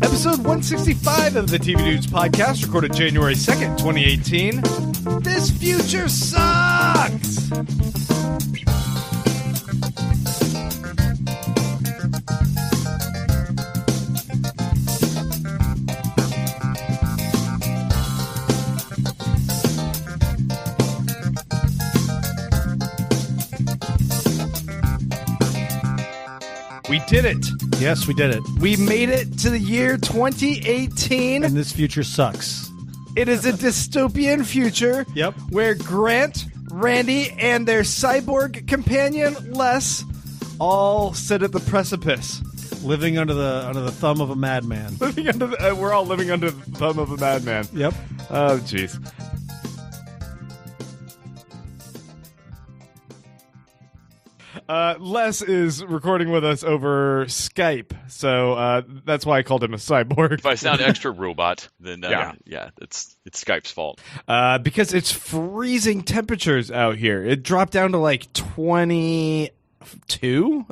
Episode 165 of the TV Dudes podcast, recorded January 2nd, 2018. This future sucks! We did it. Yes, we did it. We made it to the year 2018. And this future sucks. It is a dystopian future. Yep. Where Grant, Randy, and their cyborg companion, Les, all sit at the precipice. Living under the thumb of a madman. We're all living under the thumb of a madman. Yep. Oh, jeez. Les is recording with us over Skype, so that's why I called him a cyborg. If I sound extra robot, then it's Skype's fault. Because it's freezing temperatures out here. It dropped down to like 22.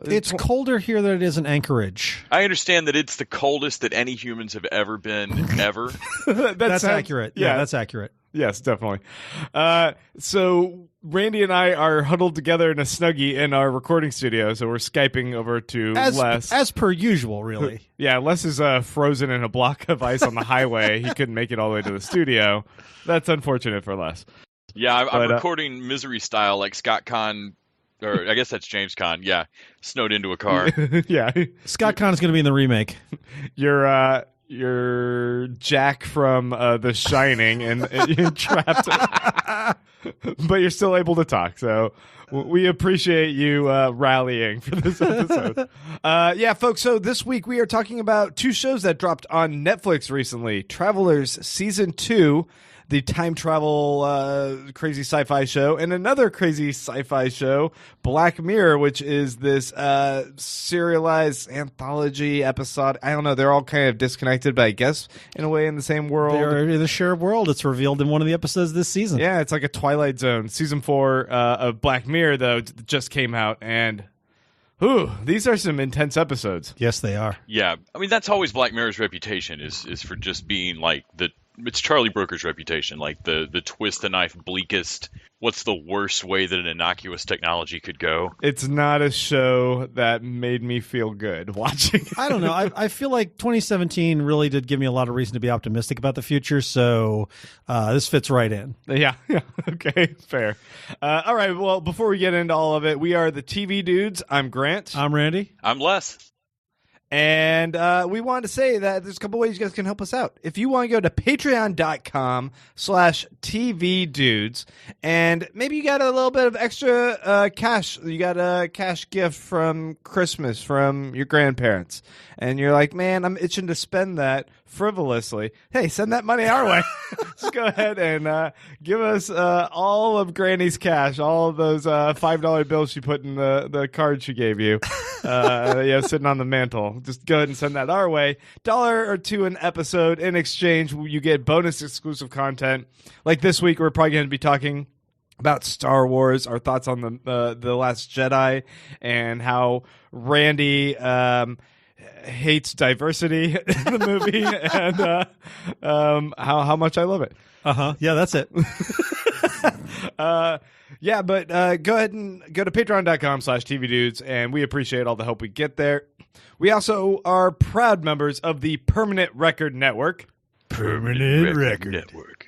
It's colder here than it is in Anchorage. I understand that it's the coldest that any humans have ever been, ever. That's accurate. Yeah, that's accurate. Yes, definitely. So Randy and I are huddled together in a Snuggie in our recording studio, so we're Skyping over to Les. As per usual, really. Yeah, Les is frozen in a block of ice on the highway. He couldn't make it all the way to the studio. That's unfortunate for Les. Yeah, I'm recording misery style like Scott Conn, or I guess that's James Conn. Yeah, snowed into a car. Yeah. Scott Conn is going to be in the remake. You're Jack from The Shining, and you're trapped, but you're still able to talk. So we appreciate you rallying for this episode. Yeah, folks. So this week we are talking about two shows that dropped on Netflix recently: Travelers Season 2. The time travel crazy sci-fi show, and another crazy sci-fi show, Black Mirror, which is this serialized anthology episode. I don't know. They're all kind of disconnected, but I guess in a way in the same world. They're in the shared world. It's revealed in one of the episodes this season. Yeah, it's like a Twilight Zone. Season 4 of Black Mirror, though, just came out, and these are some intense episodes. Yes, they are. Yeah. I mean, that's always Black Mirror's reputation is for just being like it's Charlie Brooker's reputation, like the twist the knife bleakest. What's the worst way that an innocuous technology could go? It's not a show that made me feel good watching. I don't know. I feel like 2017 really did give me a lot of reason to be optimistic about the future, so this fits right in. Yeah. Okay, fair. All right, well, before we get into all of it, we are the TV Dudes. I'm Grant. I'm Randy. I'm Les. And we wanted to say that there's a couple ways you guys can help us out. If you want to go to patreon.com/tvdudes, and maybe you got a little bit of extra cash. You got a cash gift from Christmas from your grandparents. And you're like, man, I'm itching to spend that frivolously. Hey, send that money our way. Just go ahead and give us all of Granny's cash, all of those $5 bills she put in the card she gave you. Sitting on the mantle. Just go ahead and send that our way. $1 or $2 an episode. In exchange, you get bonus exclusive content. Like this week, we're probably going to be talking about Star Wars, our thoughts on the Last Jedi, and how Randy hates diversity in the movie, and how much I love it. Yeah, that's it. Yeah, but go ahead and go to patreon.com/tvdudes, and we appreciate all the help we get there. We also are proud members of the Permanent Record Network. Permanent Record Network.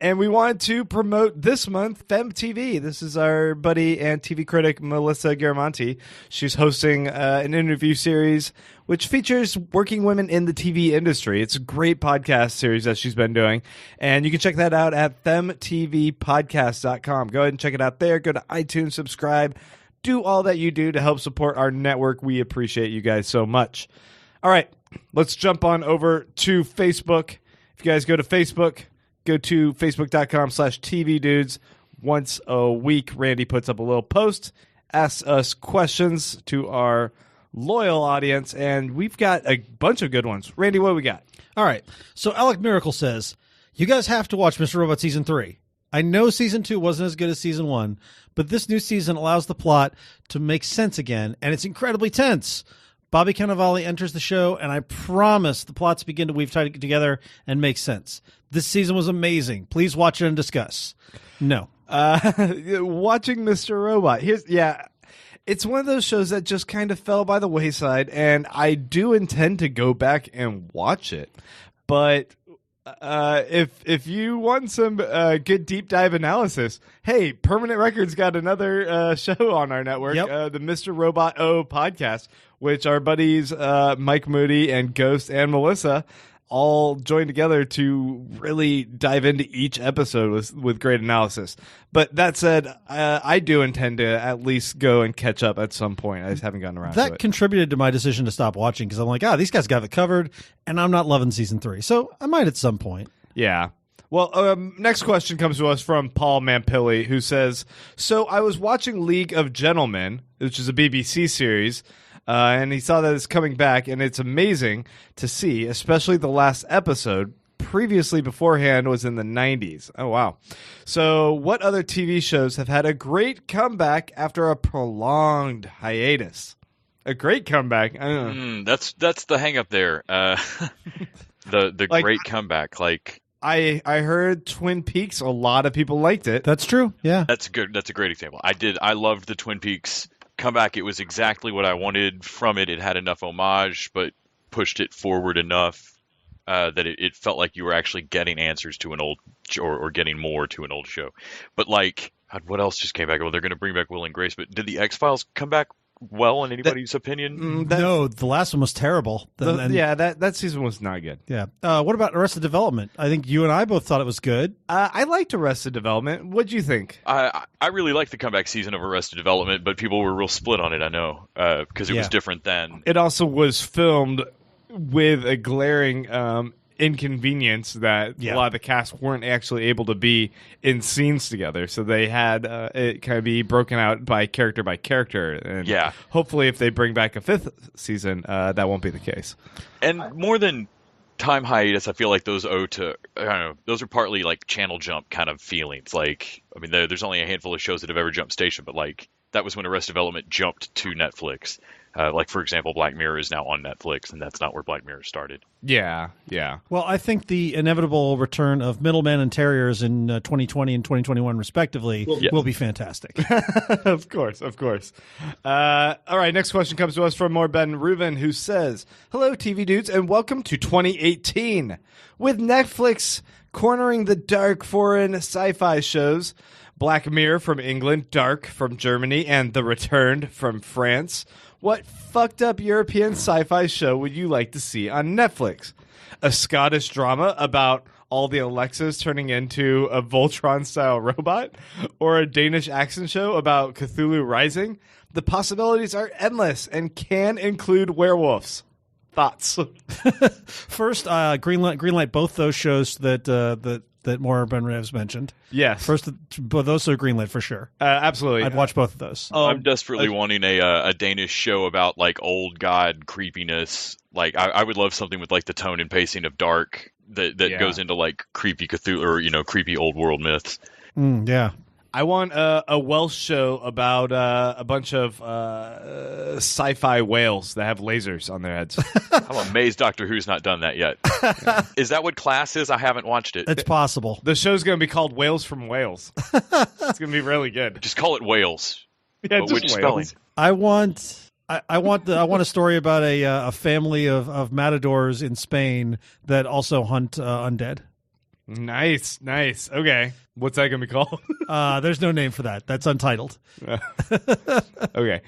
And we wanted to promote this month FemTV. This is our buddy and TV critic Melissa Garamonti. She's hosting an interview series which features working women in the TV industry. It's a great podcast series that she's been doing, and you can check that out at femtvpodcast.com. Go ahead and check it out there. Go to iTunes, subscribe, do all that you do to help support our network. We appreciate you guys so much. All right, let's jump on over to Facebook. If you guys go to Facebook, go to facebook.com/tvdudes. Once a week, Randy puts up a little post, asks us questions to our loyal audience, and we've got a bunch of good ones. Randy, what do we got? All right. So Alec Miracle says, you guys have to watch Mr. Robot Season 3. I know season 2 wasn't as good as season 1, but this new season allows the plot to make sense again, and it's incredibly tense. Bobby Cannavale enters the show, and I promise the plots begin to weave together and make sense. This season was amazing. Please watch it and discuss. No. Watching Mr. Robot. It's one of those shows that just kind of fell by the wayside, and I do intend to go back and watch it. But if you want some good deep dive analysis, hey, Permanent Records got another show on our network, the Mr. Robot O podcast, which our buddies Mike Moody and Ghost and Melissa all joined together to really dive into each episode with great analysis. But that said, I do intend to at least go and catch up at some point. I just haven't gotten around to it. That contributed to my decision to stop watching because I'm like, these guys got it covered, and I'm not loving season 3. So I might at some point. Yeah. Well, next question comes to us from Paul Mampilli, who says, so I was watching League of Gentlemen, which is a BBC series, and he saw that it's coming back, and it's amazing to see, especially the last episode. Previously, beforehand, was in the 90s. Oh, wow. So what other TV shows have had a great comeback after a prolonged hiatus? A great comeback? I don't know. That's the hang up there. The great comeback. Like, I heard Twin Peaks, a lot of people liked it. That's true, yeah. That's good. That's a great example. I loved the Twin Peaks comeback. It was exactly what I wanted from it. It had enough homage, but pushed it forward enough that it felt like you were actually getting answers to an old or getting more to an old show. But like, what else just came back? Well, they're going to bring back Will and Grace, but did the X-Files come back well in anybody's opinion? No, the last one was terrible. That season was not good. Yeah. What about Arrested Development? I think you and I both thought it was good. I liked Arrested Development. What'd you think? I really liked the comeback season of Arrested Development, but people were real split on it, I know, because it was different then. It also was filmed with a glaring inconvenience that a lot of the cast weren't actually able to be in scenes together, so they had it kind of be broken out by character, and hopefully if they bring back a 5th season, that won't be the case. And more than time hiatus, I feel like those owe to, I don't know, those are partly like channel jump kind of feelings. Like, I mean, there's only a handful of shows that have ever jumped station, but like that was when Arrested Development jumped to Netflix. Like, for example, Black Mirror is now on Netflix, and that's not where Black Mirror started. Yeah. Well, I think the inevitable return of Middlemen and Terriers in 2020 and 2021, respectively, will be fantastic. Of course. All right, next question comes to us from Ben Reuven, who says, hello, TV dudes, and welcome to 2018. With Netflix cornering the dark foreign sci-fi shows, Black Mirror from England, Dark from Germany, and The Returned from France, what fucked up European sci-fi show would you like to see on Netflix? A Scottish drama about all the Alexas turning into a Voltron-style robot? Or a Danish action show about Cthulhu Rising? The possibilities are endless and can include werewolves. Thoughts? First, greenlight both those shows that Maura Ben Revs mentioned. Yes. First, both those are greenlit for sure. Absolutely. I'd watch both of those. I'm desperately wanting a Danish show about like old god creepiness. Like I would love something with like the tone and pacing of Dark that goes into like creepy Cthulhu or creepy old world myths. Yeah. I want a Welsh show about a bunch of sci-fi whales that have lasers on their heads. I'm amazed Doctor Who's not done that yet. Is that what Class is? I haven't watched it. It's possible. The show's going to be called Whales from Wales. It's going to be really good. Just call it Whales. Yeah, but just which Wales. spelling? I want a story about a family of matadors in Spain that also hunt undead. Nice. Okay. What's that going to be called? There's no name for that. That's untitled. Okay.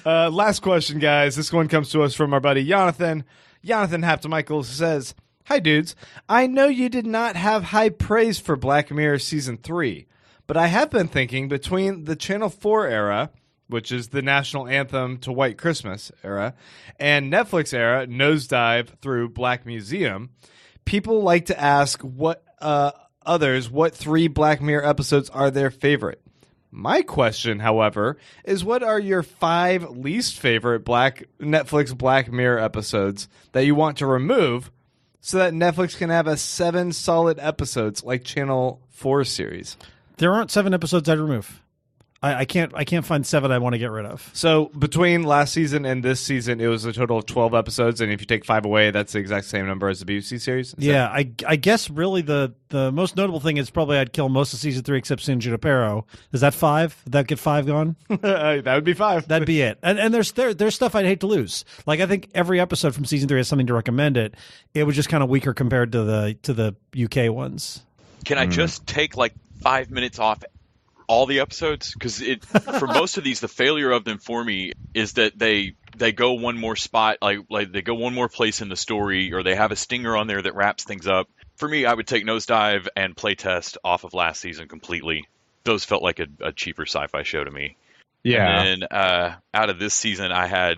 Last question, guys. This one comes to us from our buddy Jonathan. Jonathan Haptemichael says, hi, dudes. I know you did not have high praise for Black Mirror Season 3, but I have been thinking between the Channel 4 era, which is the national anthem to White Christmas era, and Netflix era, nosedive through Black Museum, people like to ask what 3 Black Mirror episodes are their favorite. My question, however, is what are your 5 least favorite Netflix Black Mirror episodes that you want to remove so that Netflix can have a 7 solid episodes like Channel 4 series. There aren't 7 episodes I'd remove. I can't find 7 I want to get rid of. So between last season and this season, it was a total of 12 episodes, and if you take 5 away, that's the exact same number as the BBC series? Yeah, I guess really the most notable thing is probably I'd kill most of season 3 except San Junipero. Is that 5? Would that get 5 gone? That would be 5. That'd be it. And there's stuff I'd hate to lose. Like I think every episode from season 3 has something to recommend it. It was just kind of weaker compared to the UK ones. Can I just take like 5 minutes off all the episodes? Because for most of these, the failure of them for me is that they go one more spot, like they go one more place in the story, or they have a stinger on there that wraps things up. For me, I would take Nosedive and Playtest off of last season completely. Those felt like a cheaper sci-fi show to me. Yeah. And then out of this season, I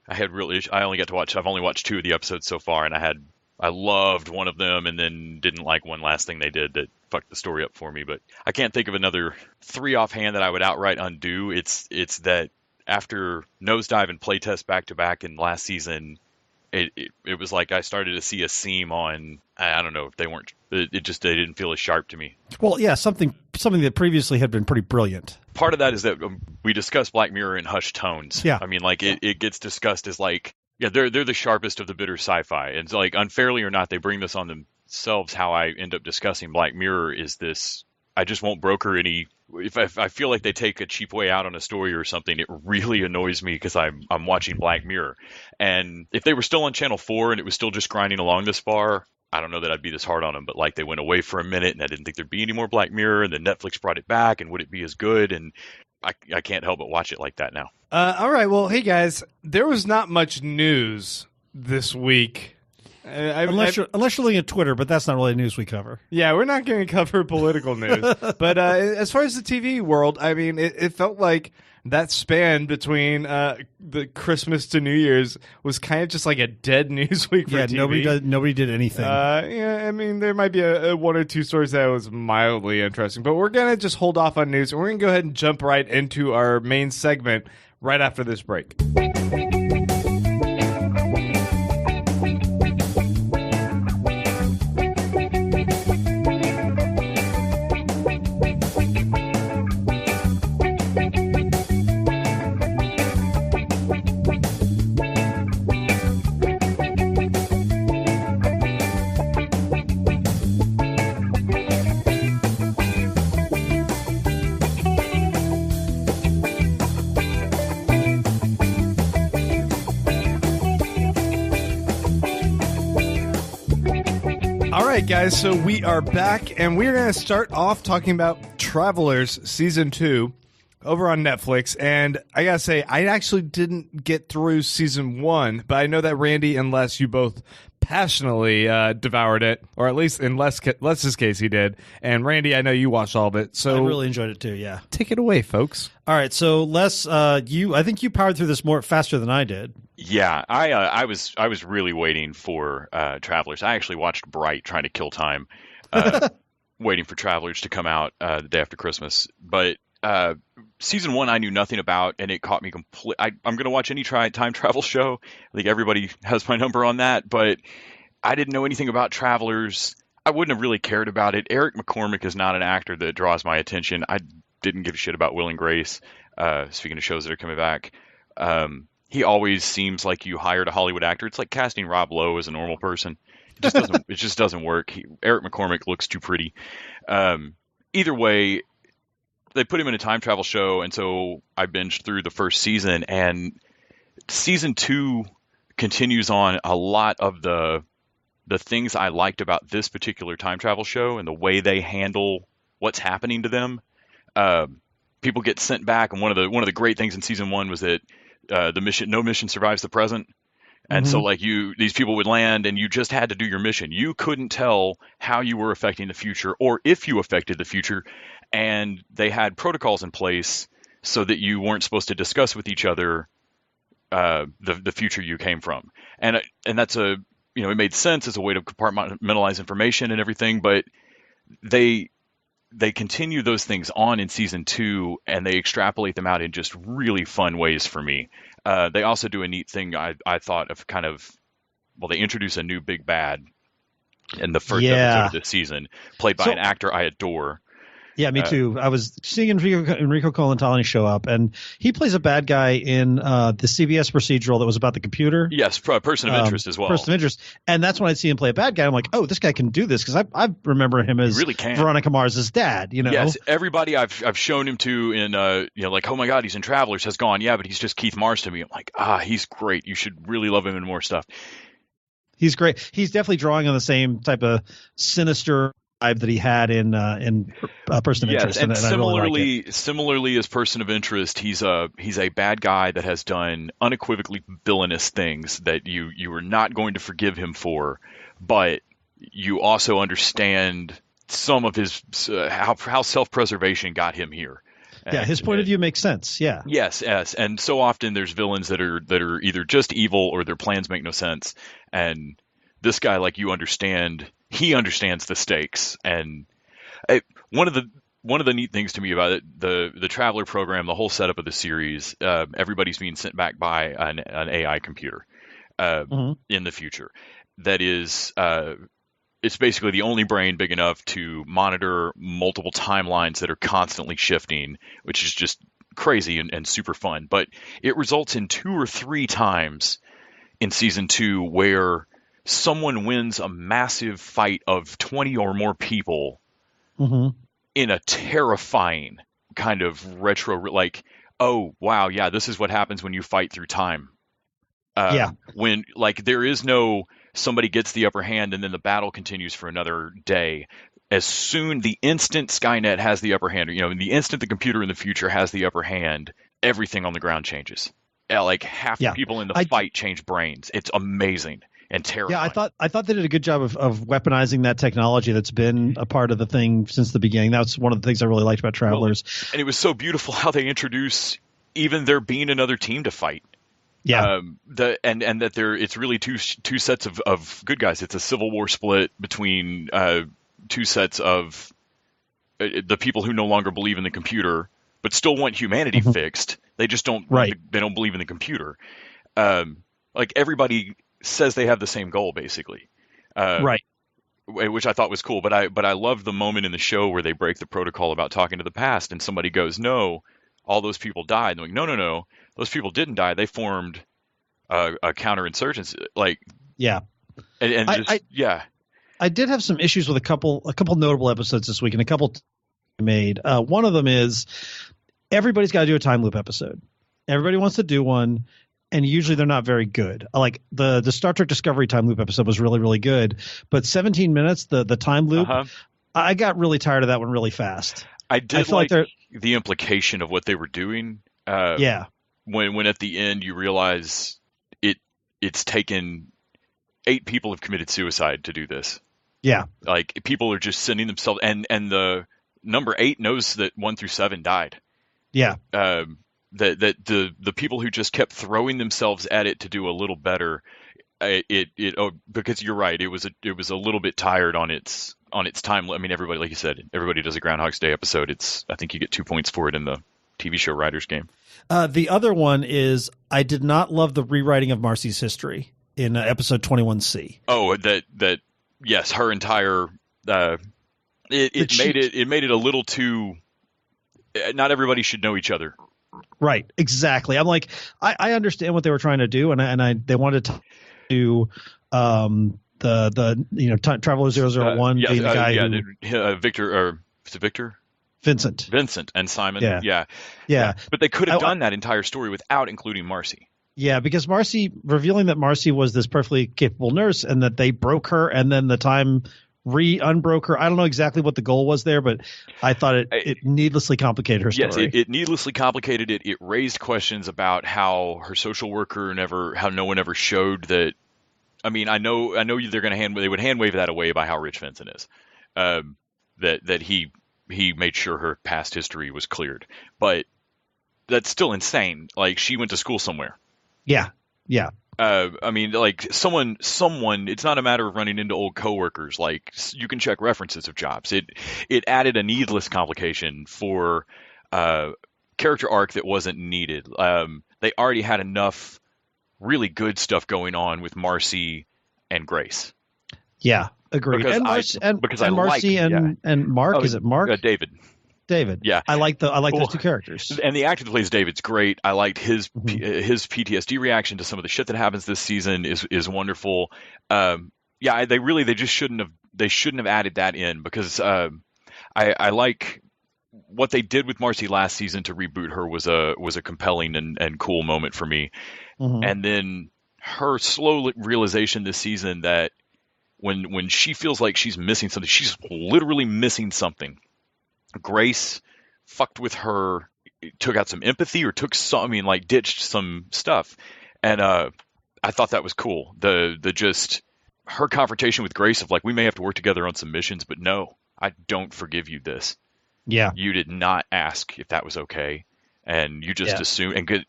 only got to watch. I've only watched 2 of the episodes so far, and I loved one of them, and then didn't like one last thing they did that fucked the story up for me. But I can't think of another 3 offhand that I would outright undo. It's that after Nosedive and Playtest back to back in last season, it was like I started to see a seam on. I don't know if they weren't. They didn't feel as sharp to me. Well, yeah, something that previously had been pretty brilliant. Part of that is that we discussed Black Mirror in hushed tones. Yeah. I mean, like it gets discussed as like, yeah, they're the sharpest of the bitter sci-fi, and like unfairly or not, they bring this on themselves. How I end up discussing Black Mirror is this: I just won't broker any. If I feel like they take a cheap way out on a story or something, it really annoys me because I'm watching Black Mirror, and if they were still on Channel 4 and it was still just grinding along this far, I don't know that I'd be this hard on them. But like they went away for a minute, and I didn't think there'd be any more Black Mirror, and then Netflix brought it back, and would it be as good? And I can't help but watch it like that now. All right. Well, hey, guys, there was not much news this week. Unless you're looking at Twitter, but that's not really news we cover. Yeah, we're not going to cover political news. But as far as the TV world, I mean, it felt like that span between the Christmas to New Year's was kind of just like a dead news week for TV. Nobody did anything. Yeah, I mean, there might be a 1 or 2 stories that was mildly interesting, but we're going to just hold off on news, and we're going to go ahead and jump right into our main segment right after this break. Guys, so we are back, and we're going to start off talking about Travelers Season 2 over on Netflix. And I got to say, I actually didn't get through Season 1, but I know that Randy and Les, you both passionately devoured it, or at least in Les's case, he did. And Randy, I know you watched all of it. So I really enjoyed it too, yeah. Take it away, folks. All right, so Les, I think you powered through this faster than I did. Yeah, I was really waiting for Travelers. I actually watched Bright trying to kill time, waiting for Travelers to come out the day after Christmas. But Season 1 I knew nothing about, and it caught me complete. I'm going to watch any time travel show. I think everybody has my number on that, but I didn't know anything about Travelers. I wouldn't have really cared about it. Eric McCormick is not an actor that draws my attention. I didn't give a shit about Will and Grace. Speaking of shows that are coming back. He always seems like you hired a Hollywood actor. It's like casting Rob Lowe as a normal person. It just doesn't work. Eric McCormick looks too pretty. Either way, they put him in a time travel show, and so I binged through the first season, and Season 2 continues on a lot of the things I liked about this particular time travel show and the way they handle what's happening to them. People get sent back, and one of the great things in Season 1 was that no mission survives the present. And so like these people would land and you just had to do your mission. You couldn't tell how you were affecting the future or if you affected the future. And they had protocols in place so that you weren't supposed to discuss with each other the future you came from. And that's it made sense as a way to compartmentalize information and everything, but they continue those things on in Season 2, and they extrapolate them out in just really fun ways for me. They also do a neat thing I thought of they introduce a new big bad in the first Yeah. episode of this season, played by So- an actor I adore. Yeah, me too. I was seeing Enrico Colantani show up, and he plays a bad guy in the CBS procedural that was about the computer. Yes, person of interest as well. Person of interest. And that's when I'd see him play a bad guy. I'm like, oh, this guy can do this, because I remember him as really can. Veronica Mars's dad, you know? Yes, everybody I've shown him to in like, oh my God, he's in Travelers, has gone, yeah, but he's just Keith Mars to me. I'm like, he's great. You should really love him in more stuff. He's great. He's definitely drawing on the same type of sinister vibe that he had in Person of Interest. And I really like similarly as Person of Interest, he's a bad guy that has done unequivocally villainous things that you are not going to forgive him for, but you also understand some of his how self-preservation got him here. Yeah, his point of view makes sense. Yeah. Yes, and so often there's villains that are either just evil or their plans make no sense, and this guy, like, he understands the stakes. And one of the neat things to me about it, the Traveler program, the whole setup of the series, everybody's being sent back by an AI computer in the future. That is, it's basically the only brain big enough to monitor multiple timelines that are constantly shifting, which is just crazy and super fun. But it results in 2 or 3 times in season 2 where someone wins a massive fight of 20 or more people in a terrifying kind of retro, like, oh wow, yeah, this is what happens when you fight through time. When, like, there is no somebody gets the upper hand and then the battle continues for another day. The instant Skynet has the upper hand, in the instant the computer in the future has the upper hand, everything on the ground changes. Like, half the people in the fight change brains. It's amazing and terrifying. Yeah, I thought they did a good job of weaponizing that technology that's been a part of the thing since the beginning. That's one of the things I really liked about Travelers. Well, and it was so beautiful how they introduce even there being another team to fight. Yeah. And that it's really two sets of good guys. It's a Civil War split between 2 sets of the people who no longer believe in the computer but still want humanity fixed. They just don't. Right. They don't believe in the computer. Like, everybody says they have the same goal, basically. Right. Which I thought was cool. But I loved the moment in the show where they break the protocol about talking to the past, and somebody goes, "No, all those people died." And they're like, no, those people didn't die. They formed a counterinsurgency. Like, yeah. I did have some issues with a couple notable episodes this week, and a couple made. One of them is everybody's got to do a time loop episode. Everybody wants to do one, and usually they're not very good. Like the Star Trek Discovery time loop episode was really, really good, but 17 minutes, the time loop, I got really tired of that one really fast. I did like the implication of what they were doing. When at the end you realize it's taken 8 people have committed suicide to do this. Yeah. Like, people are just sending themselves, and the number 8 knows that 1 through 7 died. Yeah. That the people who just kept throwing themselves at it to do a little better, because you're right, it was a little bit tired on its time. I mean, everybody, like you said, everybody does a Groundhog's Day episode. I think you get 2 points for it in the TV show writers game. The other one is I did not love the rewriting of Marcy's history in episode 21C. Oh, that yes, her entire it made it a little too. Not everybody should know each other. Right, exactly. I'm like, I understand what they were trying to do, and they wanted to do the Traveler 001 being the guy Victor, or is it Victor? Vincent and Simon. Yeah. But they could have done that entire story without including Marcy. Yeah, because revealing that Marcy was this perfectly capable nurse and that they broke her and then the time unbroke her. I don't know exactly what the goal was there, but I thought it needlessly complicated her story. Yes, it needlessly complicated it. It raised questions about how her social worker how no one ever showed that. I mean, I know they're going to they would hand wave that away by how rich Vincent is. That he made sure her past history was cleared, but that's still insane. Like, she went to school somewhere. Yeah. I mean, like, someone. It's not a matter of running into old coworkers. Like, you can check references of jobs. It added a needless complication for character arc that wasn't needed. They already had enough really good stuff going on with Marcy and Grace. Yeah. Agreed. Because And Marcy and Mark. Oh, Is it Mark? David. David. Yeah. I like those two characters. And the actor that plays David's great. I liked his Mhm. his PTSD reaction to some of the shit that happens this season is wonderful. They just shouldn't have added that in, because I like what they did with Marcy last season to reboot her was a compelling and cool moment for me. Mhm. And then her slow realization this season that when she feels like she's missing something, she's literally missing something. Grace fucked with her, took out some empathy, or ditched some stuff. And I thought that was cool. The just her confrontation with Grace of like, we may have to work together on some missions, but no, I don't forgive you this. Yeah. You did not ask if that was okay, and you just assumed. And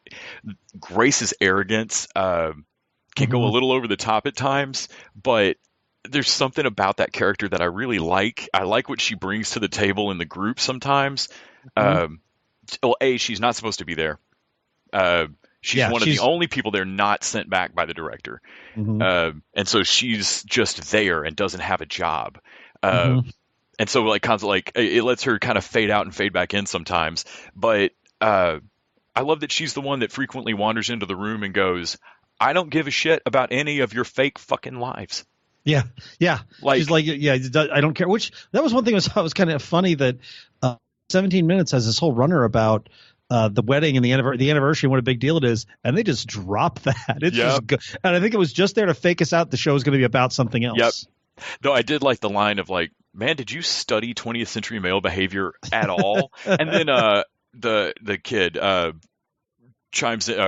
Grace's arrogance can go a little over the top at times, but there's something about that character that I really like. I like what she brings to the table in the group sometimes. She's not supposed to be there. She's one of the only people there not sent back by the director. And so she's just there and doesn't have a job. And so it lets her kind of fade out and fade back in sometimes. But I love that she's the one that frequently wanders into the room and goes, I don't give a shit about any of your fake fucking lives. Yeah. She's like, I don't care. Which that was one thing I was kind of funny that 17 Minutes has this whole runner about the wedding and the anniversary and what a big deal it is, and they just drop that. It's just good. And I think it was just there to fake us out. The show is going to be about something else. Yep. No, I did like the line of like, man, did you study 20th century male behavior at all? And then the kid chimes in.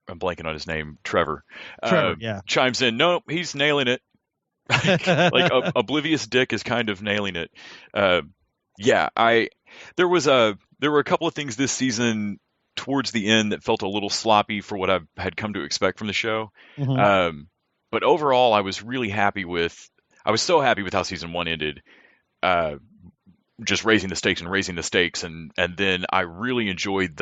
I'm blanking on his name. Trevor. Chimes in. No, he's nailing it. Like Oblivious Dick is kind of nailing it. There were a couple of things this season towards the end that felt a little sloppy for what I had come to expect from the show. But overall, I was so happy with how season 1 ended. Just raising the stakes, and then I really enjoyed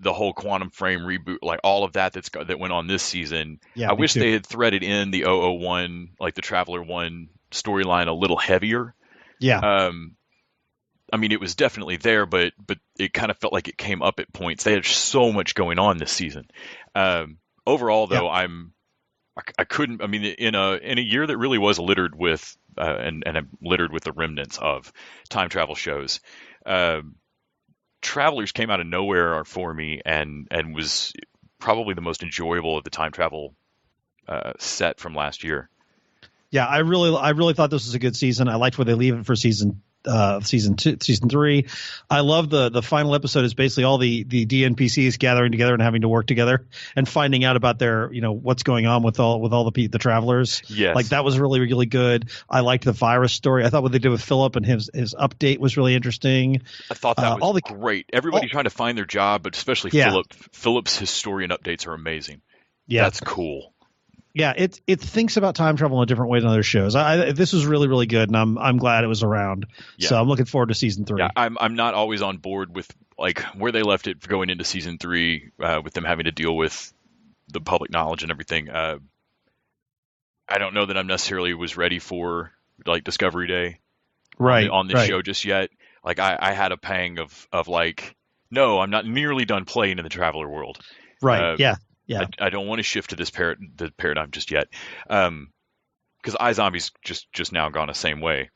the whole Quantum Frame reboot, like all of that that went on this season. I wish they had threaded in the 001, like the Traveler 1 storyline a little heavier. I mean, it was definitely there, but it kind of felt like it came up at points. They had so much going on this season. Overall, though, I couldn't. I mean, in a year that really was littered with and littered with the remnants of time travel shows, Travelers came out of nowhere for me and was probably the most enjoyable of the time travel set from last year. Yeah, I really thought this was a good season. I liked where they leave it for season 3. I love the final episode is basically all the DNPCs gathering together and having to work together and finding out about their, what's going on with all the travelers. Yes. Like that was really, really good. I liked the virus story. I thought what they did with Philip and his update was really interesting. I thought that was great. Everybody trying to find their job, but especially Philip. Philip's historian updates are amazing. Yeah. That's cool. Yeah, it thinks about time travel in a different way than other shows. This was really, really good, and I'm glad it was around. Yeah. So I'm looking forward to season 3. Yeah, I'm not always on board with like where they left it going into season 3, with them having to deal with the public knowledge and everything. I don't know that I'm necessarily was ready for like Discovery Day, on this show just yet. Like I had a pang of like, no, I'm not nearly done playing in the Traveler world. Right. Yeah. I don't want to shift to this the paradigm just yet, because iZombie's just now gone the same way,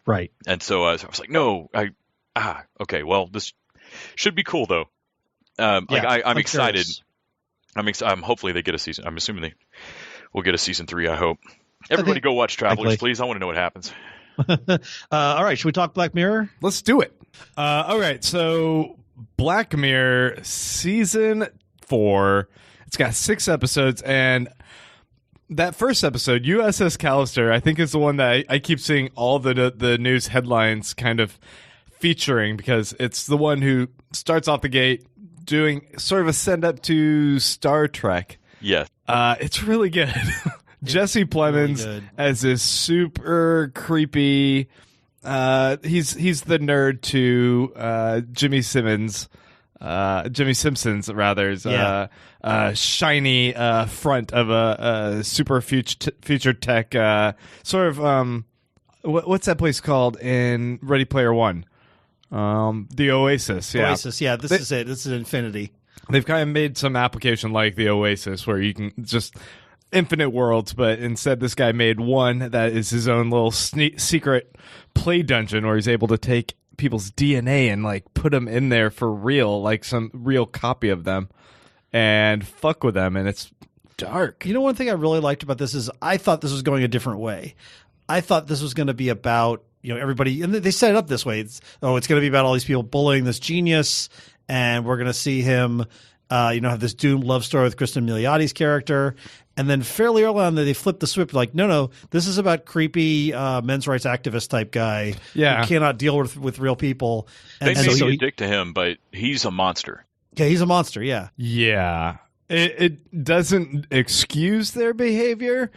right? And so I was like, no, okay, well, this should be cool though. I'm excited. Hopefully they get a season. I'm assuming they will get a season 3. I hope. Everybody go watch Travelers, please. I want to know what happens. All right, should we talk Black Mirror? Let's do it. All right, so Black Mirror season 4. It's got 6 episodes, and that first episode, USS Callister, I think is the one that I keep seeing all the news headlines kind of featuring, because it's the one who starts off the gate doing sort of a send up to Star Trek. Yes. It's really good. Jesse Plemons really as this super creepy. He's the nerd to Jimmy Simmons. Jimmy Simpson's rather's Yeah. shiny front of a super future tech sort of what's that place called in Ready Player One? The Oasis. Yeah. Oasis. Yeah, this is it. This is Infinity. They've kind of made some application like the Oasis where you can just infinite worlds, but instead this guy made one that is his own little secret play dungeon where he's able to take people's DNA and like put them in there for real, like some real copy of them, and fuck with them, and it's dark. You know, one thing I really liked about this is I thought this was going a different way. I thought this was going to be about, you know, everybody, and they set it up this way. It's going to be about all these people bullying this genius, and we're going to see him, have this doomed love story with Kristen Miliotti's character. And then fairly early on, they flip the switch, like, no, this is about creepy men's rights activist type guy who cannot deal with real people. And they may be a dick to him, but he's a monster. Yeah, he's a monster, yeah. Yeah. It doesn't excuse their behavior,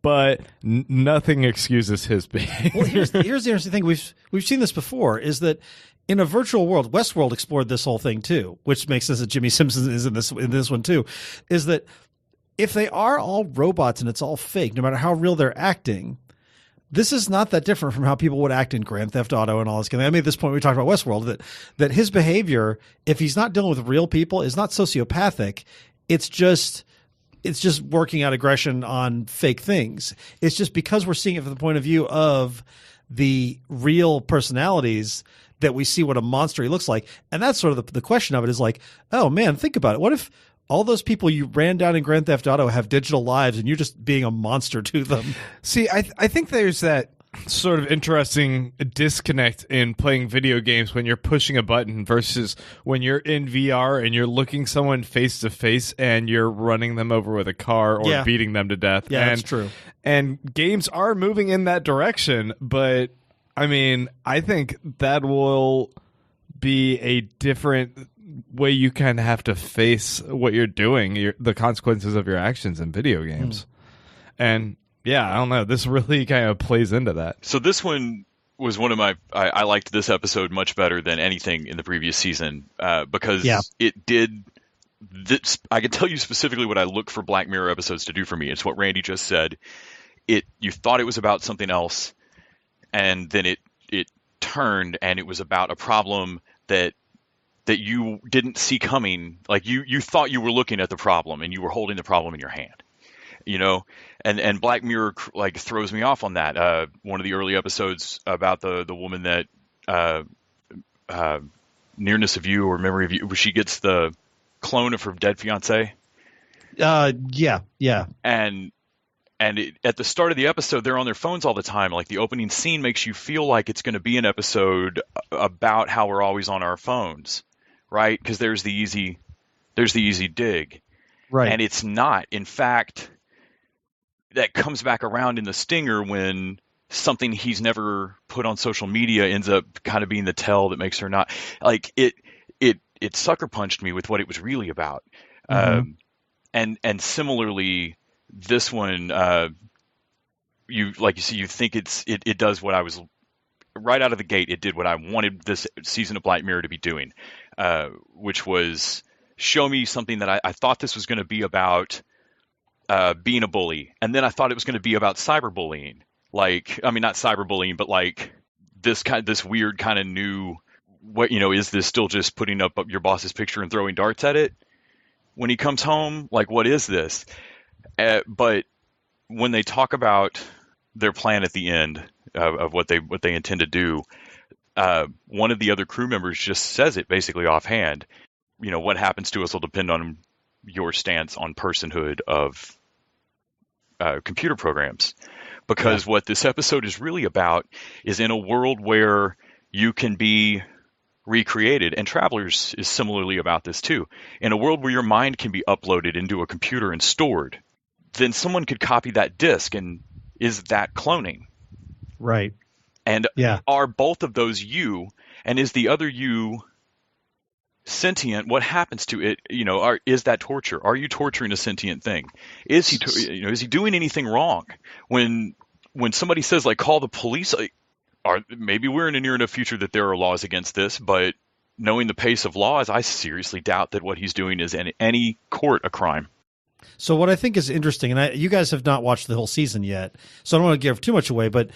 but nothing excuses his behavior. Well, here's the interesting thing. We've seen this before, is that in a virtual world, Westworld explored this whole thing too, which makes sense that Jimmy Simpson is in this one too, is that if they are all robots and it's all fake, no matter how real they're acting, this is not that different from how people would act in Grand Theft Auto and all this kind of. I mean, at this point, we talked about Westworld, that his behavior, if he's not dealing with real people, is not sociopathic. It's just working out aggression on fake things. It's just because we're seeing it from the point of view of the real personalities that we see what a monster he looks like. And that's sort of the question of it, is like, oh man, think about it. What if all those people you ran down in Grand Theft Auto have digital lives and you're just being a monster to them? See, I think there's that sort of interesting disconnect in playing video games when you're pushing a button versus when you're in VR and you're looking someone face to face and you're running them over with a car or beating them to death. Yeah, that's true. And games are moving in that direction, but I mean, I think that will be a different way you kind of have to face what you're doing, the consequences of your actions in video games. And yeah, I don't know. This really kind of plays into that. So this one was one of my. I liked this episode much better than anything in the previous season because it did. This, I can tell you specifically what I look for Black Mirror episodes to do for me. It's what Randy just said. You thought it was about something else, and then it turned and it was about a problem that you didn't see coming. Like you thought you were looking at the problem and you were holding the problem in your hand, you know. And Black Mirror like throws me off on that. One of the early episodes about the woman that Nearness of You or Memory of You, where she gets the clone of her dead fiance. Yeah. And at the start of the episode, they're on their phones all the time. Like the opening scene makes you feel like it's going to be an episode about how we're always on our phones, right? Because there's the easy dig, right? And it's not. In fact, that comes back around in the stinger when something he's never put on social media ends up kind of being the tell that makes her not like it. It sucker punched me with what it was really about, and similarly. This one, you think it does what I was right out of the gate. It did what I wanted this season of Black Mirror to be doing, which was show me something that I thought this was going to be about being a bully, and then I thought it was going to be about cyberbullying. Like, I mean, not cyberbullying, but like this weird kind of new. What is this still just putting up your boss's picture and throwing darts at it when he comes home? Like, what is this? But when they talk about their plan at the end of what they intend to do, one of the other crew members just says it basically offhand. What happens to us will depend on your stance on personhood of computer programs. Because what this episode is really about is in a world where you can be recreated, and Travelers is similarly about this too. In a world where your mind can be uploaded into a computer and stored, then someone could copy that disk, and is that cloning? Right. And are both of those you, and is the other you sentient? What happens to it? Is that torture? Are you torturing a sentient thing? Is he, is he doing anything wrong? When somebody says like call the police, like, maybe we're in a near enough future that there are laws against this, but knowing the pace of laws, I seriously doubt that what he's doing is in any court a crime. So what I think is interesting, and you guys have not watched the whole season yet, so I don't want to give too much away, but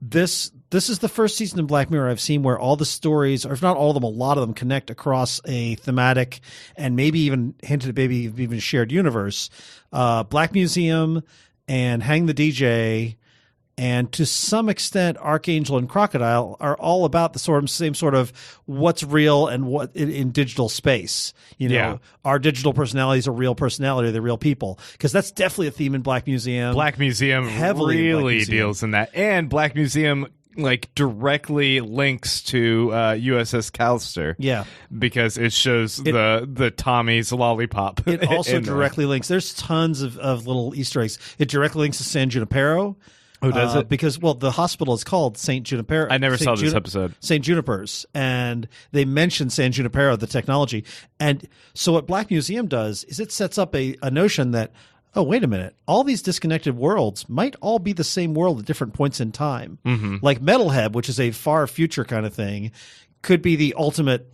this is the first season in Black Mirror I've seen where all the stories, or if not all of them, a lot of them connect across a thematic and maybe even hinted at maybe even shared universe. Black Museum and Hang the DJ and to some extent Archangel and Crocodile are all about the same sort of what's real and what in digital space. You know, Yeah. Our digital personalities are real personality, they're real people. Because that's definitely a theme in Black Museum. Black Museum Heavily in Black really Museum. deals in that, and Black Museum like directly links to USS Callister. Yeah. Because it shows the Tommy's lollipop. It also in there. directly links. There's tons of little Easter eggs. It directly links to San Junipero. Oh, does it? Because, well, the hospital is called St. Junipero. I never saw this episode. St. Junipers. And they mention San Junipero, the technology. And so what Black Museum does is it sets up a notion that, oh, wait a minute, all these disconnected worlds might all be the same world at different points in time. Mm-hmm. Like Metalhead, which is a far future kind of thing, could be the ultimate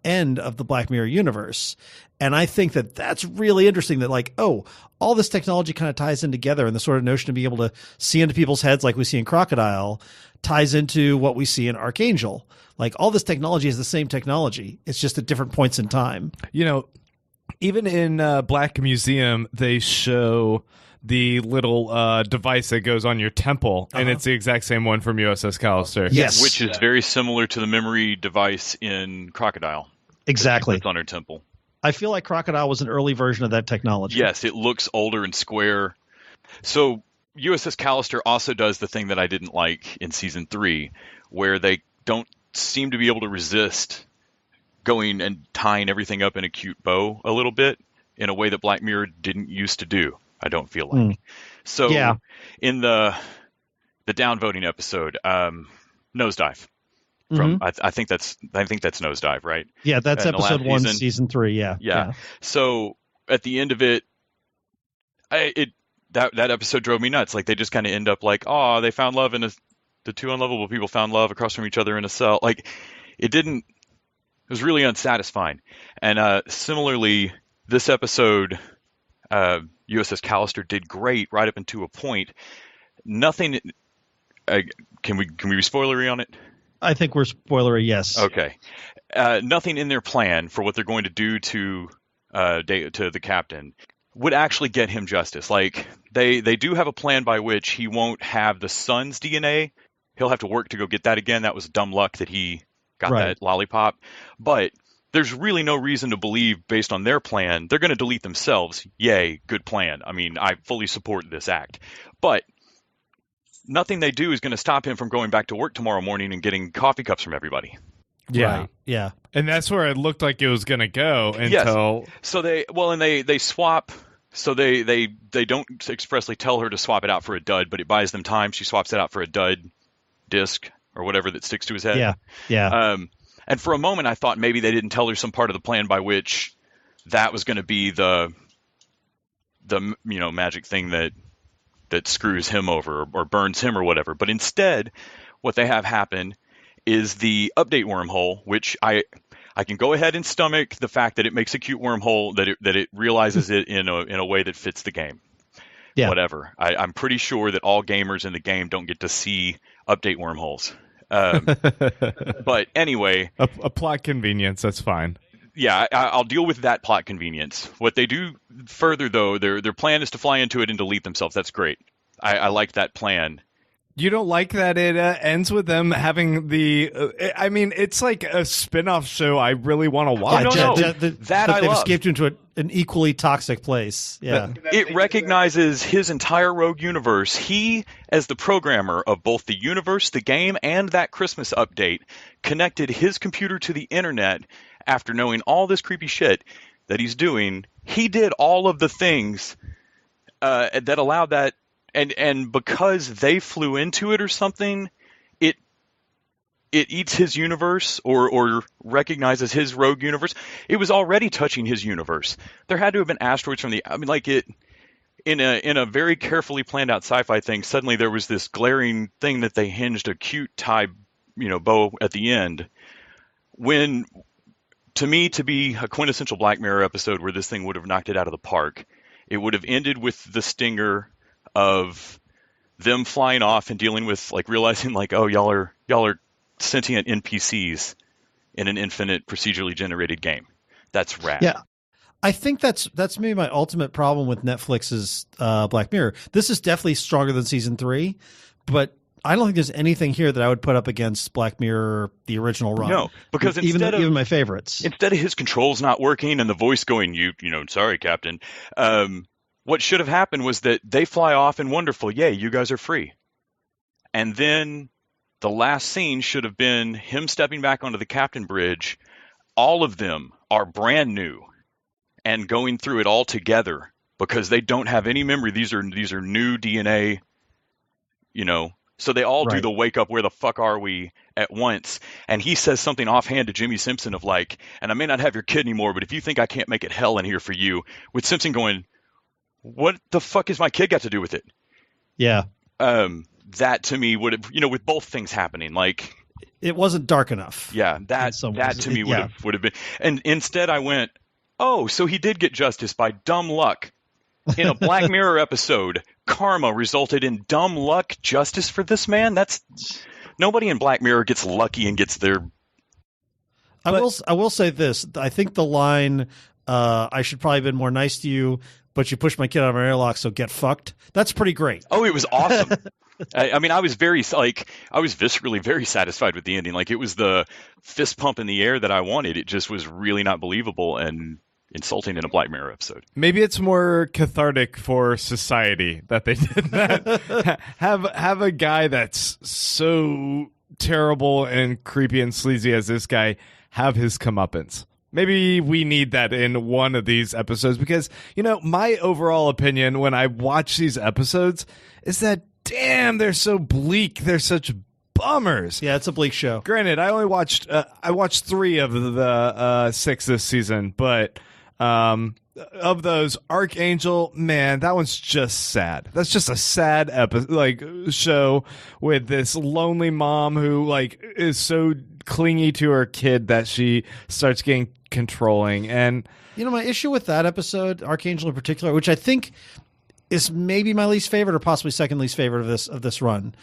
end of the Black Mirror universe. And I think that that's really interesting that, like, oh, all this technology kind of ties in together, and the sort of notion of being able to see into people's heads like we see in Crocodile ties into what we see in Archangel. Like, all this technology is the same technology. It's just at different points in time. You know, even in Black Museum, they show the little device that goes on your temple, and it's the exact same one from USS Callister. Yes. Which is very similar to the memory device in Crocodile. Exactly. It's on her temple. I feel like Crocodile was an early version of that technology. Yes, it looks older and square. So USS Callister also does the thing that I didn't like in season 3, where they don't seem to be able to resist going and tying everything up in a cute bow a little bit in a way that Black Mirror didn't used to do, I don't feel like. So Yeah. in the downvoting episode, Nosedive. From I think that's Nosedive, right? Yeah, that's In the last episode 1, season. season 3. Yeah. So at the end of it, that episode drove me nuts. Like, they just kind of end up like, oh, they found love the two unlovable people found love across from each other in a cell. Like, it was really unsatisfying. And similarly, this episode, USS Callister did great right up until a point. Nothing. Can we be spoilery on it? I think we're spoilery, yes. Okay. Nothing in their plan for what they're going to do to the captain would actually get him justice. Like, they do have a plan by which he won't have the son's DNA. He'll have to work to go get that again. That was dumb luck that he got that lollipop. But there's really no reason to believe, based on their plan, they're going to delete themselves. Yay, good plan. I mean, I fully support this act. But nothing they do is going to stop him from going back to work tomorrow morning and getting coffee cups from everybody. Yeah. Right. Yeah. And that's where it looked like it was going to go until... Yes. So they swap. So they don't expressly tell her to swap it out for a dud, but it buys them time. She swaps it out for a dud disc or whatever that sticks to his head. Yeah. Yeah. And for a moment, I thought maybe they didn't tell her some part of the plan by which that was going to be the magic thing that screws him over or burns him or whatever. But instead, what they have happen is the update wormhole, which I can go ahead and stomach the fact that it makes a cute wormhole, that it realizes it in a way that fits the game. Yeah. Whatever. I'm pretty sure that all gamers in the game don't get to see update wormholes. But anyway, a plot convenience, that's fine. Yeah, I'll deal with that plot convenience. What they do further, though, their plan is to fly into it and delete themselves. That's great. I like that plan. You don't like that it ends with them having the... I mean, it's like a spin-off show I really want to watch. no. That I they've love. escaped into an equally toxic place. Yeah. It recognizes his entire rogue universe. He, as the programmer of both the universe, the game, and that Christmas update, connected his computer to the internet after knowing all this creepy shit that he's doing. He did all of the things that allowed that, and because they flew into it or something, it eats his universe or recognizes his rogue universe. It was already touching his universe. There had to have been asteroids from in a very carefully planned out sci-fi thing. Suddenly there was this glaring thing that they hinged a cute tie, bow at the end. When to me, to be a quintessential Black Mirror episode where this thing would have knocked it out of the park, it would have ended with the stinger of them flying off and dealing with, like, realizing, like, oh, y'all are sentient NPCs in an infinite procedurally generated game. That's rad. Yeah. I think that's maybe my ultimate problem with Netflix's Black Mirror. This is definitely stronger than season 3, but I don't think there's anything here that I would put up against Black Mirror, the original run. No, because even my favorites. Instead of his controls not working and the voice going, you know, sorry, Captain, what should have happened was that they fly off and wonderful, yay, you guys are free. And then the last scene should have been him stepping back onto the Captain Bridge. All of them are brand new and going through it all together because they don't have any memory. These are new DNA, you know. So they all do the wake up, where the fuck are we at once? And he says something offhand to Jimmy Simpson of like, and I may not have your kid anymore, but if you think I can't make it hell in here for you, with Simpson going, what the fuck has my kid got to do with it? Yeah. That to me would have, you know, with both things happening, like it wasn't dark enough. Yeah, that to me would have been. And instead I went, oh, so he did get justice by dumb luck. In a Black Mirror episode, karma resulted in dumb luck justice for this man? That's nobody in Black Mirror gets lucky and gets their. I will say this. I think the line, I should probably have been more nice to you, but you pushed my kid out of my airlock, so get fucked. That's pretty great. Oh, it was awesome. I mean, I was viscerally very satisfied with the ending. Like, it was the fist pump in the air that I wanted. It just was really not believable and insulting in a Black Mirror episode. Maybe it's more cathartic for society that they did that. have a guy that's so terrible and creepy and sleazy as this guy have his comeuppance. Maybe we need that in one of these episodes because, you know, my overall opinion when I watch these episodes is that, damn, they're so bleak. They're such bummers. Yeah, it's a bleak show. Granted, I only watched 3 of the 6 this season, but of those, Archangel, man, that one's just sad. That's just a sad show with this lonely mom who is so clingy to her kid that she starts getting controlling. And you know, my issue with that episode, Archangel in particular, which I think is maybe my least favorite or possibly second least favorite of this run.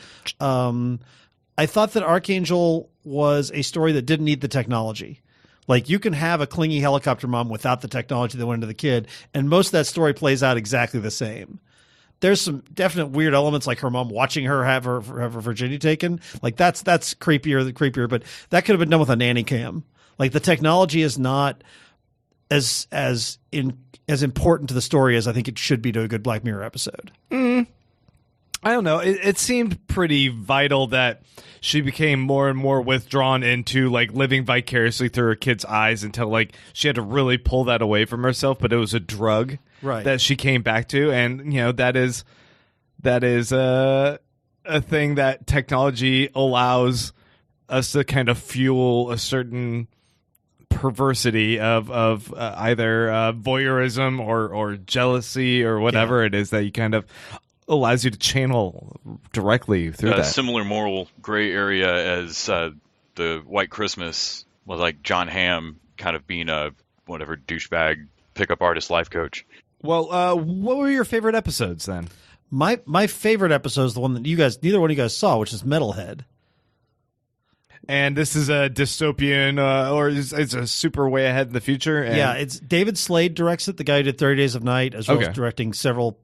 I thought that Archangel was a story that didn't need the technology. Like, you can have a clingy helicopter mom without the technology that went into the kid, and most of that story plays out exactly the same. There's some definite weird elements, like her mom watching her have her virginity taken. Like, that's creepier, but that could have been done with a nanny cam. Like, the technology is not as important to the story as I think it should be to a good Black Mirror episode. I don't know. It seemed pretty vital that she became more and more withdrawn into living vicariously through her kid's eyes until she had to really pull that away from herself. But it was a drug that she came back to, and you know that is a thing that technology allows us to kind of fuel a certain perversity of either voyeurism or jealousy or whatever it is that you kind of allows you to channel directly through that. Similar moral gray area as the White Christmas was, like John Hamm kind of being a whatever douchebag pickup artist life coach. Well, what were your favorite episodes then? My favorite episode is the one that neither one of you guys saw, which is Metalhead. And this is a dystopian, or it's a super way ahead in the future. And yeah, it's David Slade directs it, the guy who did 30 Days of Night, as well as directing some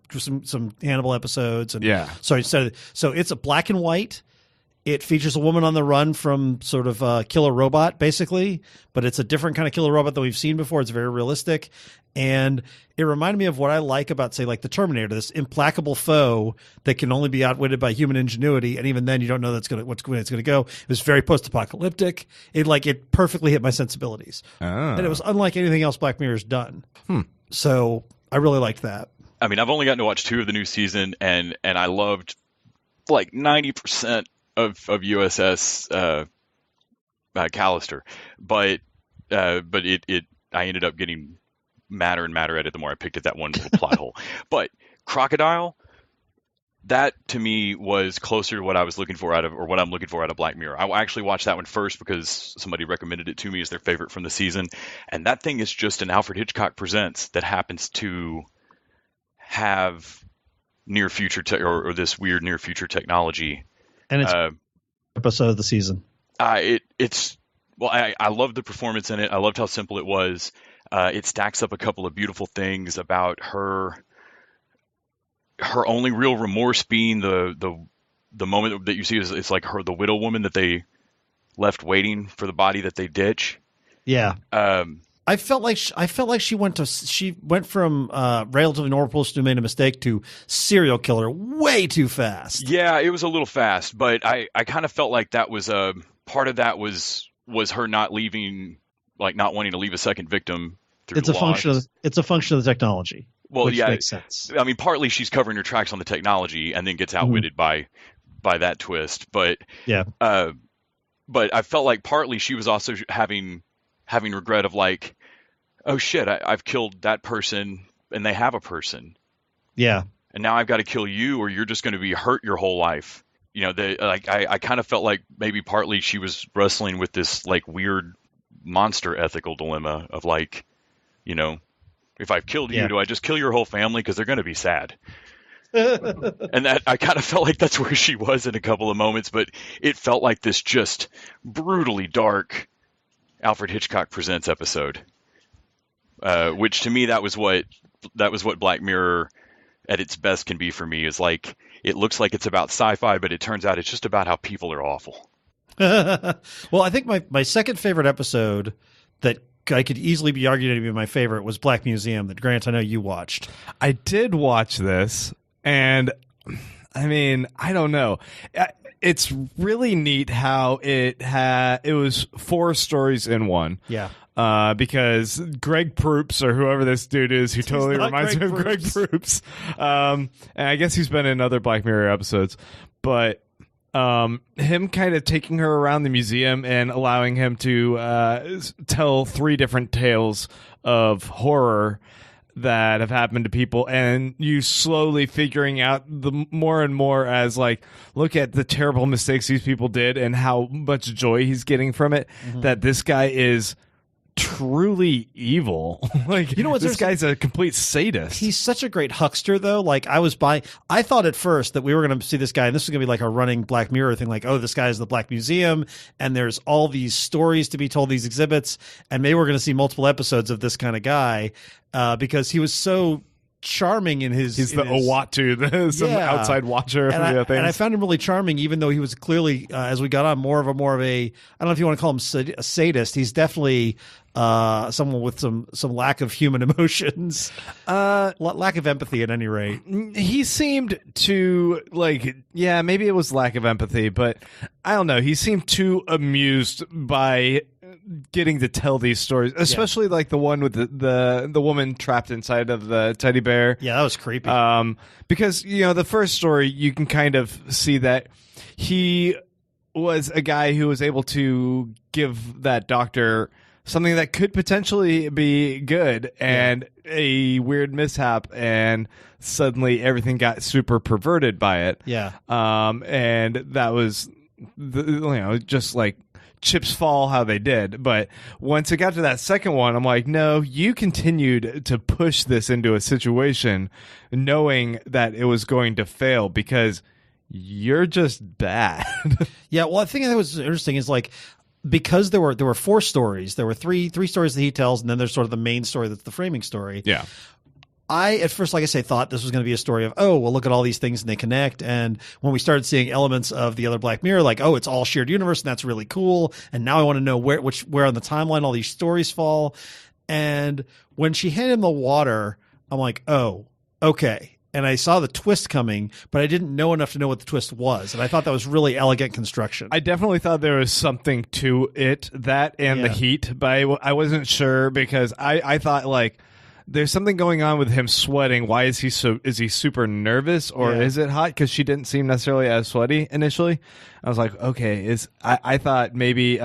Hannibal episodes. And so it's a black and white. It features a woman on the run from sort of a killer robot, basically, but it's a different kind of killer robot than we've seen before. It's very realistic. And it reminded me of what I like about, say, like the Terminator, this implacable foe that can only be outwitted by human ingenuity, and even then you don't know it's going to go. It was very post-apocalyptic. It perfectly hit my sensibilities, and it was unlike anything else Black Mirror's done. So I really liked that. I mean, I've only gotten to watch 2 of the new season, and I loved 90% of USS Callister, but I ended up getting madder and madder at it the more I picked at that one little plot hole. But Crocodile, that to me was closer to what I was looking for or what I'm looking for out of Black Mirror. I actually watched that one first because somebody recommended it to me as their favorite from the season, and that thing is just an Alfred Hitchcock Presents that happens to have near future or this weird near future technology. And it's episode of the season. It's well, I loved the performance in it. I loved how simple it was. It stacks up a couple of beautiful things about her only real remorse being the moment that you see is it's like the widow woman that they left waiting for the body that they ditch. Yeah. I felt like she went from relatively normal person who made a mistake to serial killer way too fast. Yeah, it was a little fast, but I kind of felt like that was part of that was her not leaving, like not wanting to leave a second victim through it's a loss. function of the technology. Well, which yeah, makes sense. I mean, partly she's covering her tracks on the technology and then gets outwitted by that twist. But yeah, but I felt like partly she was also having regret of like, oh shit, I've killed that person and they have a person. Yeah, and now I've got to kill you, or you're just going to be hurt your whole life. You know, I kind of felt like maybe partly she was wrestling with this like weird monster ethical dilemma of like, you know, if I've killed you, do I just kill your whole family because they're going to be sad? And that I kind of felt like that's where she was in a couple of moments, but it felt like this just brutally dark Alfred Hitchcock Presents episode, which to me that was what Black Mirror at its best can be for me. Is like it looks like it's about sci-fi, but it turns out it's just about how people are awful. Well, I think my second favorite episode that I could easily be argued to be my favorite was Black Museum that, Grant, I know you watched. I did watch this, and I mean, I don't know. It's really neat how it was 4 stories in one. Yeah. Because Greg Proops, or whoever this dude is, who totally reminds me of Greg Proops. And I guess he's been in other Black Mirror episodes, but him kind of taking her around the museum and allowing him to tell 3 different tales of horror that have happened to people, and you slowly figuring out the more and more as like, look at the terrible mistakes these people did and how much joy he's getting from it, that this guy is truly evil. Like, you know what, this guy's a complete sadist. He's such a great huckster, though. Like, I thought at first that we were going to see this guy, and this was going to be like a running Black Mirror thing, like, oh, this guy is the Black Museum, and there's all these stories to be told, these exhibits, and maybe we're going to see multiple episodes of this kind of guy, because he was so charming in his... He's the Owatu, some outside watcher. And I found him really charming, even though he was clearly, as we got on, more of a, I don't know if you want to call him a sadist. He's definitely someone with some lack of human emotions, lack of empathy at any rate. He seemed to, like, yeah, maybe it was lack of empathy, but I don't know. He seemed too amused by getting to tell these stories, especially like the one with the woman trapped inside of the teddy bear. Yeah, that was creepy. Because, you know, the first story, you can kind of see that he was a guy who was able to give that doctor something that could potentially be good, and a weird mishap, and suddenly everything got super perverted by it. Yeah. And that was, just like chips fall how they did. But once it got to that second one, I'm like, no, you continued to push this into a situation knowing that it was going to fail because you're just bad. Yeah, well, I think that was interesting is like, because there were 4 stories, there were three stories that he tells, and then there's sort of the main story that's the framing story. Yeah. I, at first, like I say, thought this was going to be a story of, oh, well, look at all these things and they connect. And when we started seeing elements of the other Black Mirror, like, oh, it's all shared universe and that's really cool. And now I want to know where on the timeline all these stories fall. And when she handed him the water, I'm like, oh, okay. And I saw the twist coming, but I didn't know enough to know what the twist was. And I thought that was really elegant construction. I definitely thought there was something to it, that and the heat, but I wasn't sure because I thought, like, there's something going on with him sweating. Why is he super nervous, or is it hot? Because she didn't seem necessarily as sweaty initially. I was like, okay, I thought maybe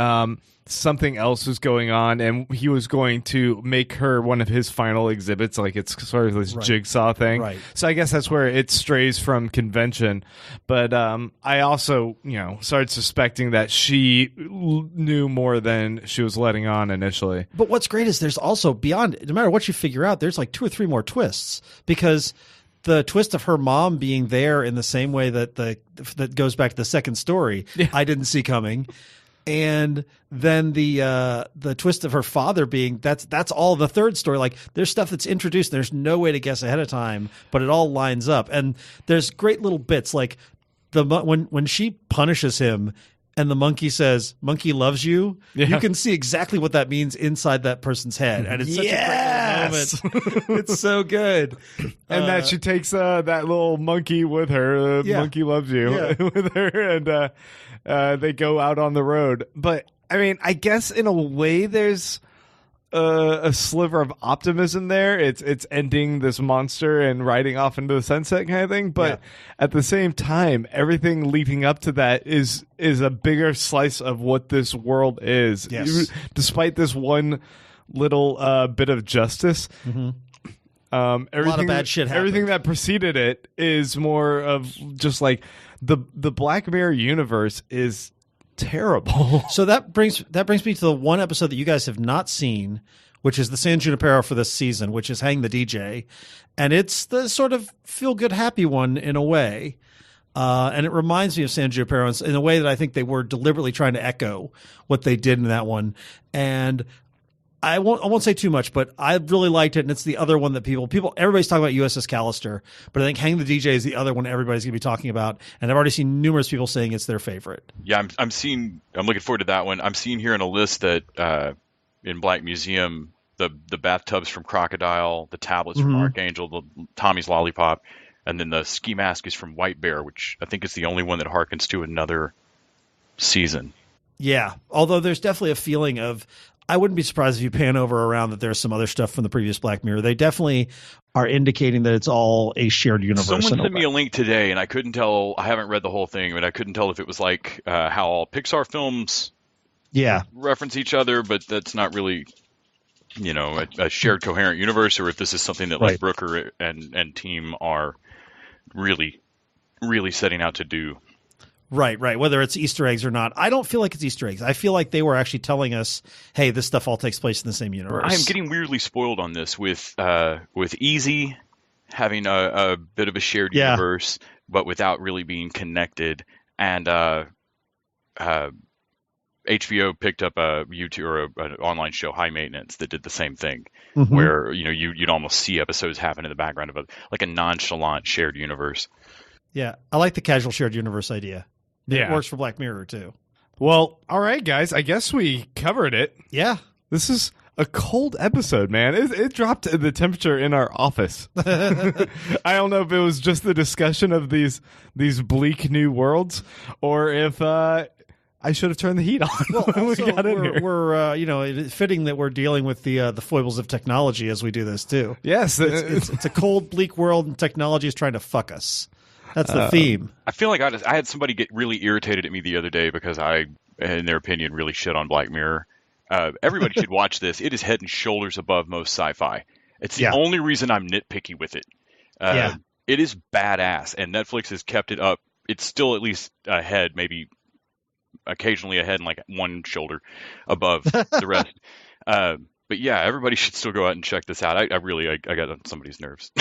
something else was going on, and he was going to make her one of his final exhibits, like it's sort of this jigsaw thing. Right. So I guess that's where it strays from convention. But I also, started suspecting that she knew more than she was letting on initially. But what's great is there's also beyond, no matter what you figure out, there's like 2 or 3 more twists, because the twist of her mom being there in the same way that goes back to the second story, I didn't see coming. And then the twist of her father being that's all the third story. Like, there's stuff that's introduced. There's no way to guess ahead of time, but it all lines up. And there's great little bits like when she punishes him and the monkey says, "Monkey loves you." Yeah. You can see exactly what that means inside that person's head, and it's such a great little moment. It's so good. And that she takes that little monkey with her. Monkey loves you with her, and they go out on the road. But I mean, I guess in a way, there's a sliver of optimism there. It's ending this monster and riding off into the sunset kind of thing. But at the same time, everything leading up to that is a bigger slice of what this world is. Yes. Despite this one little bit of justice. Mm-hmm. A lot of bad shit happened. Everything that preceded it is more of just like the Black Mirror universe is terrible. So that brings me to the one episode that you guys have not seen, which is the San Junipero for this season, which is Hang the DJ, and it's the sort of feel good happy one in a way. And it reminds me of San Junipero in a way that I think they were deliberately trying to echo what they did in that one. And I won't say too much, but I really liked it, and it's the other one that everybody's talking about USS Callister, but I think Hang the DJ is the other one everybody's going to be talking about, and I've already seen numerous people saying it's their favorite. Yeah, I'm looking forward to that one. I'm seeing here in a list that in Black Museum, the bathtubs from Crocodile, the tablets from Archangel, the Tommy's Lollipop, and then the ski mask is from White Bear, which I think is the only one that harkens to another season. Yeah, although there's definitely a feeling of, I wouldn't be surprised if you pan over around that there's some other stuff from the previous Black Mirror. They definitely are indicating that it's all a shared universe. Someone sent me a link today, and I couldn't tell. I haven't read the whole thing, but I couldn't tell if it was like how all Pixar films reference each other, but that's not really, a shared coherent universe, or if this is something that like Brooker and team are really, really setting out to do. Right. Whether it's Easter eggs or not. I don't feel like it's Easter eggs. I feel like they were actually telling us, hey, this stuff all takes place in the same universe. I am getting weirdly spoiled on this with Easy having a bit of a shared universe, but without really being connected. And HBO picked up a YouTube or an online show, High Maintenance, that did the same thing, where you'd almost see episodes happen in the background of a nonchalant shared universe. Yeah, I like the casual shared universe idea. Yeah. It works for Black Mirror, too. Well, all right, guys. I guess we covered it. Yeah. This is a cold episode, man. It dropped the temperature in our office. I don't know if it was just the discussion of these bleak new worlds, or if I should have turned the heat on when we got in here. We're fitting that we're dealing with the foibles of technology as we do this, too. Yes. It's a cold, bleak world, and technology is trying to fuck us. That's the theme. I feel like I had somebody get really irritated at me the other day because I, in their opinion, really shit on Black Mirror. Everybody should watch this. It is head and shoulders above most sci-fi. It's the only reason I'm nitpicky with it. It is badass, and Netflix has kept it up. It's still at least ahead, maybe occasionally ahead and like one shoulder above the rest. But yeah, everybody should still go out and check this out. I got on somebody's nerves.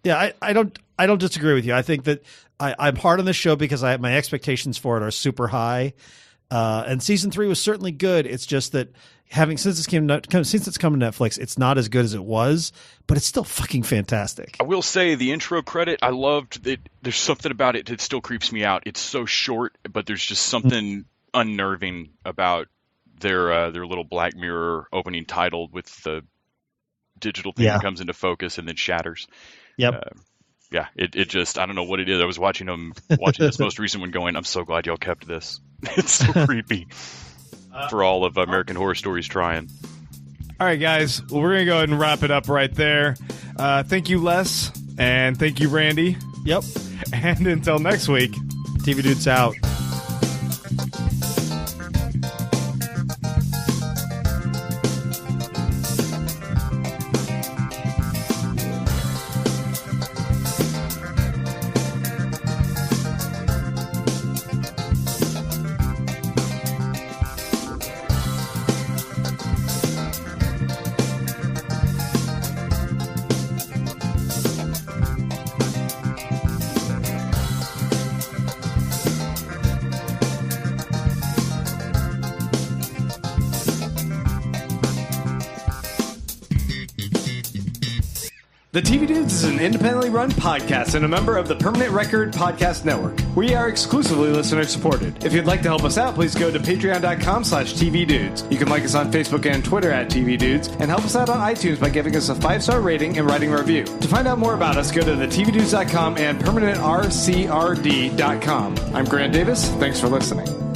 Yeah, I don't disagree with you. I think that I'm hard on this show because my expectations for it are super high. And season 3 was certainly good. It's just that since it's come to Netflix, it's not as good as it was, but it's still fucking fantastic. I will say the intro credit, I loved it. There's something about it that still creeps me out. It's so short, but there's just something unnerving about their little Black Mirror opening title with the digital thing that comes into focus and then shatters. Yep. It just, I don't know what it is. I was watching this most recent one going, I'm so glad y'all kept this. It's so creepy. For all of American Horror Stories trying. All right, guys. Well, we're going to go ahead and wrap it up right there. Thank you, Les. And thank you, Randy. Yep. And until next week, TV Dudes out. The TV Dudes is an independently run podcast and a member of the Permanent Record Podcast Network. We are exclusively listener-supported. If you'd like to help us out, please go to patreon.com/tvdudes. You can like us on Facebook and Twitter at TV Dudes, and help us out on iTunes by giving us a 5-star rating and writing a review. To find out more about us, go to thetvdudes.com and permanentrcrd.com. I'm Grant Davis. Thanks for listening.